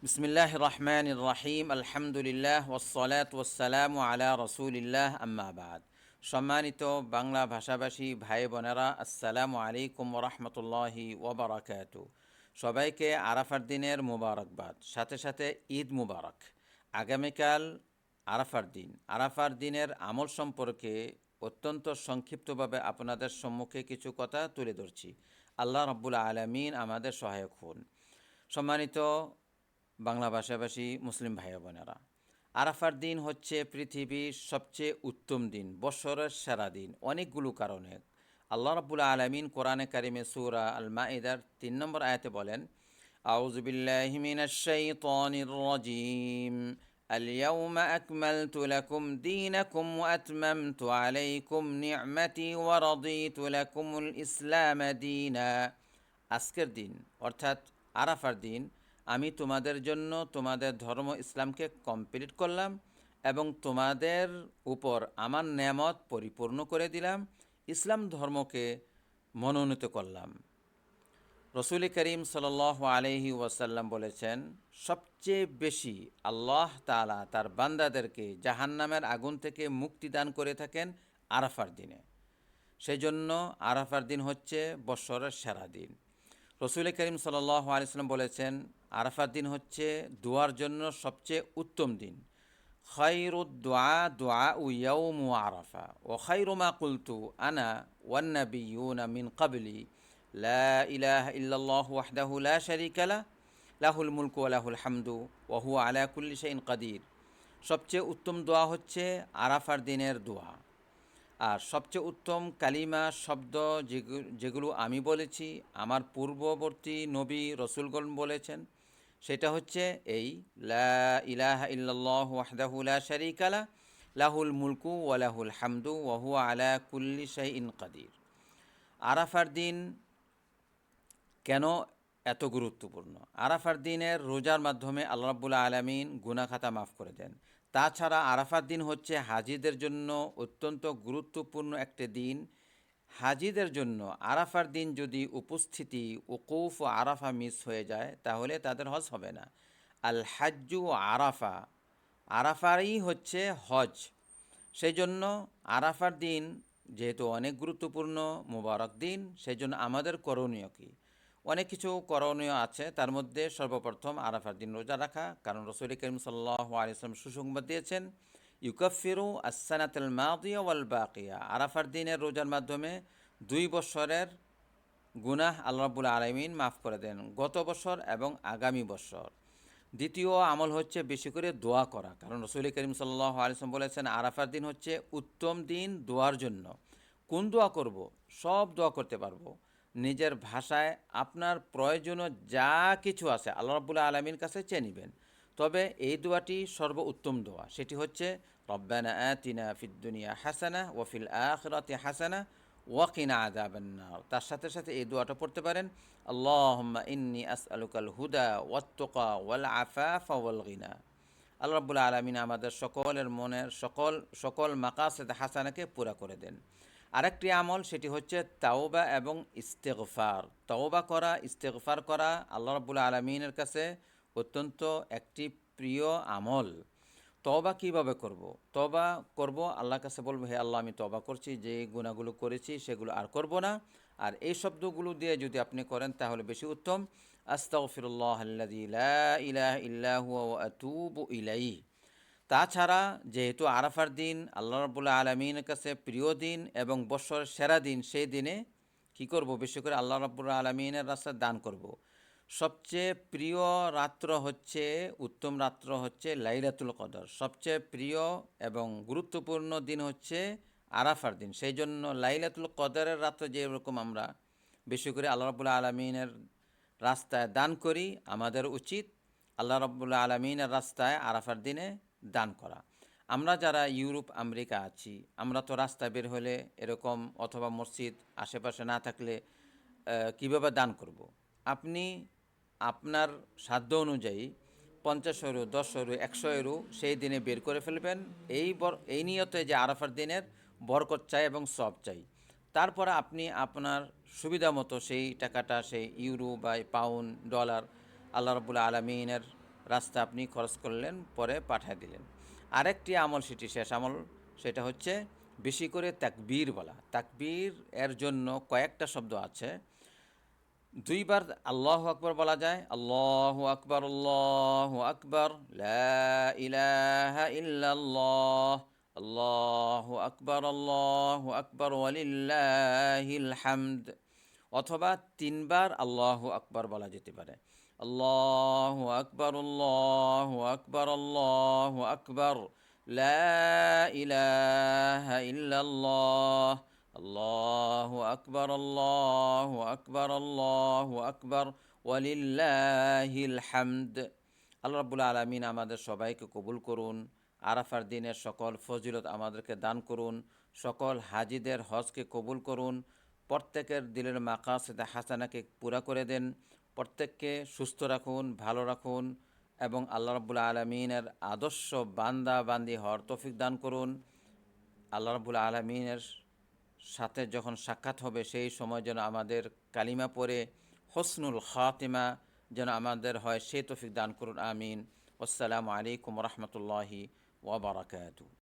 বিসমিল্লাহ রহমান রহিম আলহামদুলিল্লাহ ওয়াসসালাতু ওয়াসসালামু আলা রসুলিল্লাহ আম্মা বাদ। সম্মানিত বাংলা ভাষাভাষী ভাই বোনেরা, আসসালামু আলাইকুম ওরহমতুল্লাহি ওবরাকাতু। সবাইকে আরাফার দিনের মুবারকবাদ, সাথে সাথে ঈদ মুবারক। আগামীকাল আরাফার দিন। আরাফার দিনের আমল সম্পর্কে অত্যন্ত সংক্ষিপ্তভাবে আপনাদের সম্মুখে কিছু কথা তুলে ধরছি। আল্লাহ রাব্বুল আলামিন আমাদের সহায়ক হন। সম্মানিত বাংলা ভাষাভাষী মুসলিম ভাই বোনেরা, আরাফার দিন হচ্ছে পৃথিবীর সবচেয়ে উত্তম দিন, বছরের সেরা দিন অনেকগুলো কারণে। আল্লাহ রাব্বুল আলামিন কোরআনে কারিমে সূরা আল মাইদার ৩ নম্বর আয়াতে বলেন, আউযু বিল্লাহি মিনাশ শাইতানির রাজীম, اليوم أكملت لكم دينكم وأتممت عليكم نعمتي ورضيت لكم الإسلام دينا। আজকের দিন অর্থাৎ আরাফার দিন আমি তোমাদের জন্য তোমাদের ধর্ম ইসলামকে কমপ্লিট করলাম এবং তোমাদের উপর আমার নেয়ামত পরিপূর্ণ করে দিলাম, ইসলাম ধর্মকে মনোনীত করলাম। রসুল করিম সাল্লাল্লাহু আলাইহি ওয়াসাল্লাম বলেছেন, সবচেয়ে বেশি আল্লাহ তাআলা তার বান্দাদেরকে জাহান্নামের আগুন থেকে মুক্তি দান করে থাকেন আরাফার দিনে। সেই জন্য আরাফার দিন হচ্ছে বৎসরের সেরা দিন। রসুল করিম সাল্লাল্লাহু আলাইহি ওয়াসাল্লাম বলেছেন, আরাফার দিন হচ্ছে দোয়ার জন্য সবচেয়ে উত্তম দিন। খায়রুদ দুআ দুআউ ইয়াউমু আরাফা ওয়া খায়রু মা কুলতু আনা ওয়ান নাবিয়্যুনা মিন ক্বাবলি লা ইলাহা ইল্লাল্লাহু ওয়াহদাহু লা শারীকা লাহু লাহুল মুলকু ওয়া লাহুল হামদু ওয়া হুয়া আলা কুল্লি শাইইন কাদির। সবচেয়ে উত্তম দোয়া হচ্ছে আরাফার দিনের দোয়া। আর সবচেয়ে উত্তম কালিমা শব্দ যেগুলো আমি বলেছি, আমার পূর্ববর্তী নবী রসুলগণ বলেছেন, সেটা হচ্ছে এই লা ইলাহা ইল্লাল্লাহু ওয়াহদাহু লা শারীকা লাহু লাহুল মুলকু ওয়া লাহুল হামদু ওয়া হুয়া আলা কুল্লি শাইইন কাদির। আরাফার দিন কেন এত গুরুত্বপূর্ণ? আরাফার দিনের রোজার মাধ্যমে আল্লাহ রাব্বুল আলামিন গুনাহ খাতা মাফ করে দেন। তাছাড়া আরাফার দিন হচ্ছে হাজিদের জন্য অত্যন্ত গুরুত্বপূর্ণ একটি দিন। হাজিদের জন্য আরাফার দিন যদি উপস্থিতি উকুফ ও আরাফা মিস হয়ে যায় তাহলে তাদের হজ হবে না। আল হাজ্জু আরাফা, আরাফারই হচ্ছে হজ। সেই জন্য আরাফার দিন যেহেতু অনেক গুরুত্বপূর্ণ মোবারক দিন, সেই জন্য আমাদের করণীয় কী? অনেক কিছু করণীয় আছে, তার মধ্যে সর্বপ্রথম আরাফার দিন রোজা রাখা, কারণ রসুল করিম সাল্লাল্লাহু আলাইহি ওয়াসাল্লাম সুসংবাদ দিয়েছেন, ইউকাফিরু আস-সানাতাল মাদিয়া ওয়াল বাকিয়া। আরাফার দিনের রোজার মাধ্যমে 2 বছরের গুনাহ আল্লাহ রাব্বুল আলামিন মাফ করে দেন, গত বছর এবং আগামী বছর। দ্বিতীয় আমল হচ্ছে বেশি করে দোয়া করা, কারণ রসুল করিম সাল্লাল্লাহু আলাইহি ওয়াসাল্লাম বলেছেন আরাফার দিন হচ্ছে উত্তম দিন দোয়ার জন্য। কোন দোয়া করব? সব দোয়া করতে পারবো নিজের ভাষায়। আপনার প্রয়োজনীয় যা কিছু আছে আল্লাহ রাব্বুল আলামিনের কাছে চেয়ে নেবেন। তবে এই দোয়াটি সর্বোত্তম দোয়া, সেটি হচ্ছে রব্বানা আতিনা ফিদ দুনিয়া হাসানা ওয়া ফিল আখিরাতি হাসানা ওয়া কিনা আযাবান নার। তার সাথে সাথে এই দোয়াটা পড়তে পারেন, আল্লাহুম্মা ইন্নী আসআলুকাল হুদা ওয়াত তুকা ওয়াল আফাফা ওয়াল গিনা। আল্লাহ রাব্বুল আলামিন আমাদের সকলের মনের সকল মাকাসিদ হাসানাকে পুরা করে দেন। আরেকটি আমল, সেটি হচ্ছে তাওবা এবং ইস্তেগফার। তাওবা করা, ইস্তেগফার করা আল্লাহ রাব্বুল আলামিনের কাছে অত্যন্ত একটি প্রিয় আমল। তওবা কিভাবে করব? তওবা করব, আল্লাহর কাছে বলবো, হে আল্লাহ, আমি তওবা করছি, যে গুনাহগুলো করেছি সেগুলো আর করব না। আর এই শব্দগুলো দিয়ে যদি আপনি করেন তাহলে বেশি উত্তম। আস্তাগফিরুল্লাহাল্লাযী লা ইলাহা ইল্লা হুয়া ওয়া আতুবু ইলাইহি। তাছাড়া যেহেতু আরাফার দিন আল্লাহ রাব্বুল আলামিনের কাছে প্রিয় দিন এবং বৎসরের সেরা দিন, সেই দিনে কি করব? বেশি করে আল্লাহ রাব্বুল আলামিনের রাস্তায় দান করব। সবচেয়ে প্রিয় রাত্র হচ্ছে, উত্তম রাত্র হচ্ছে লাইলাতুল কদর। সবচেয়ে প্রিয় এবং গুরুত্বপূর্ণ দিন হচ্ছে আরাফার দিন। সেই জন্য লাইলাতুল কদরের রাত্রে যেরকম আমরা বেশি করে আল্লাহ রাব্বুল আলামিনের রাস্তায় দান করি, আমাদের উচিত আল্লাহ রাব্বুল আলামিনের রাস্তায় আরাফার দিনে দান করা। আমরা যারা ইউরোপ আমেরিকা আছি, আমরা তো রাস্তায় বের হলে এরকম, অথবা মসজিদ আশেপাশে না থাকলে কিভাবে দান করব? আপনি আপনার সাধ্য অনুযায়ী 50 ইউরো, 10 ইউরো, 100 ইউরো সেই দিনে বের করে ফেলবেন, এই নিয়তে যে আরাফার দিনের বরকত চাই এবং সওয়াব চাই। তারপরে আপনি আপনার সুবিধা মতো সেই টাকাটা, সেই ইউরো বা পাউন্ড, ডলার আল্লাহ রাব্বুল আলামিনের রাস্তা আপনি খরচ করলেন, পরে পাঠিয়ে দিলেন। আরেকটি আমল, সেটি শেষ আমল, সেটা হচ্ছে বেশি করে তাকবীর বলা। তাকবীর এর জন্য কয়েকটা শব্দ আছে। দুইবার আল্লাহু আকবার বলা যায়, আল্লাহু আকবার, আল্লাহু আকবার, লা ইলাহা ইল্লাল্লাহ, আল্লাহু আকবার, আল্লাহু আকবার, ওয়ালিল্লাহিল হামদ। অথবা তিনবার আল্লাহু আকবার বলা যেতে পারে, আল্লাহু আকবার, আল্লাহু আকবার, আল্লাহু আকবার, লা ইলাহা ইল্লাল্লাহ, আল্লাহু আকবার, আল্লাহু আকবার, আল্লাহু আকবার, ওয়ালিল্লাহিল হামদ। আল্লাহ রাব্বুল আলামিন আমাদের সবাইকে কবুল করুন। আরাফার দিনের সকল ফজিলত আমাদেরকে দান করুন। সকল হাজিদের হজকে কবুল করুন। প্রত্যেকের দিলের মাকাসিদ হাসানাকে পুরা করে দেন। প্রত্যেককে সুস্থ রাখুন, ভালো রাখুন এবং আল্লাহ রাব্বুল আলামিনের আদর্শ বান্দা বান্দি হওয়ার তৌফিক দান করুন। আল্লাহ রাব্বুল আলামিনের সাথে যখন সাক্ষাৎ হবে, সেই সময় যেন আমাদের কালিমা পড়ে হোসনুল খাতিমা যেন আমাদের হয়, সেই তৌফিক দান করুন। আমিন। আসসালামু আলাইকুম রহমতুল্লাহি ওয়া বারাকাতুহু।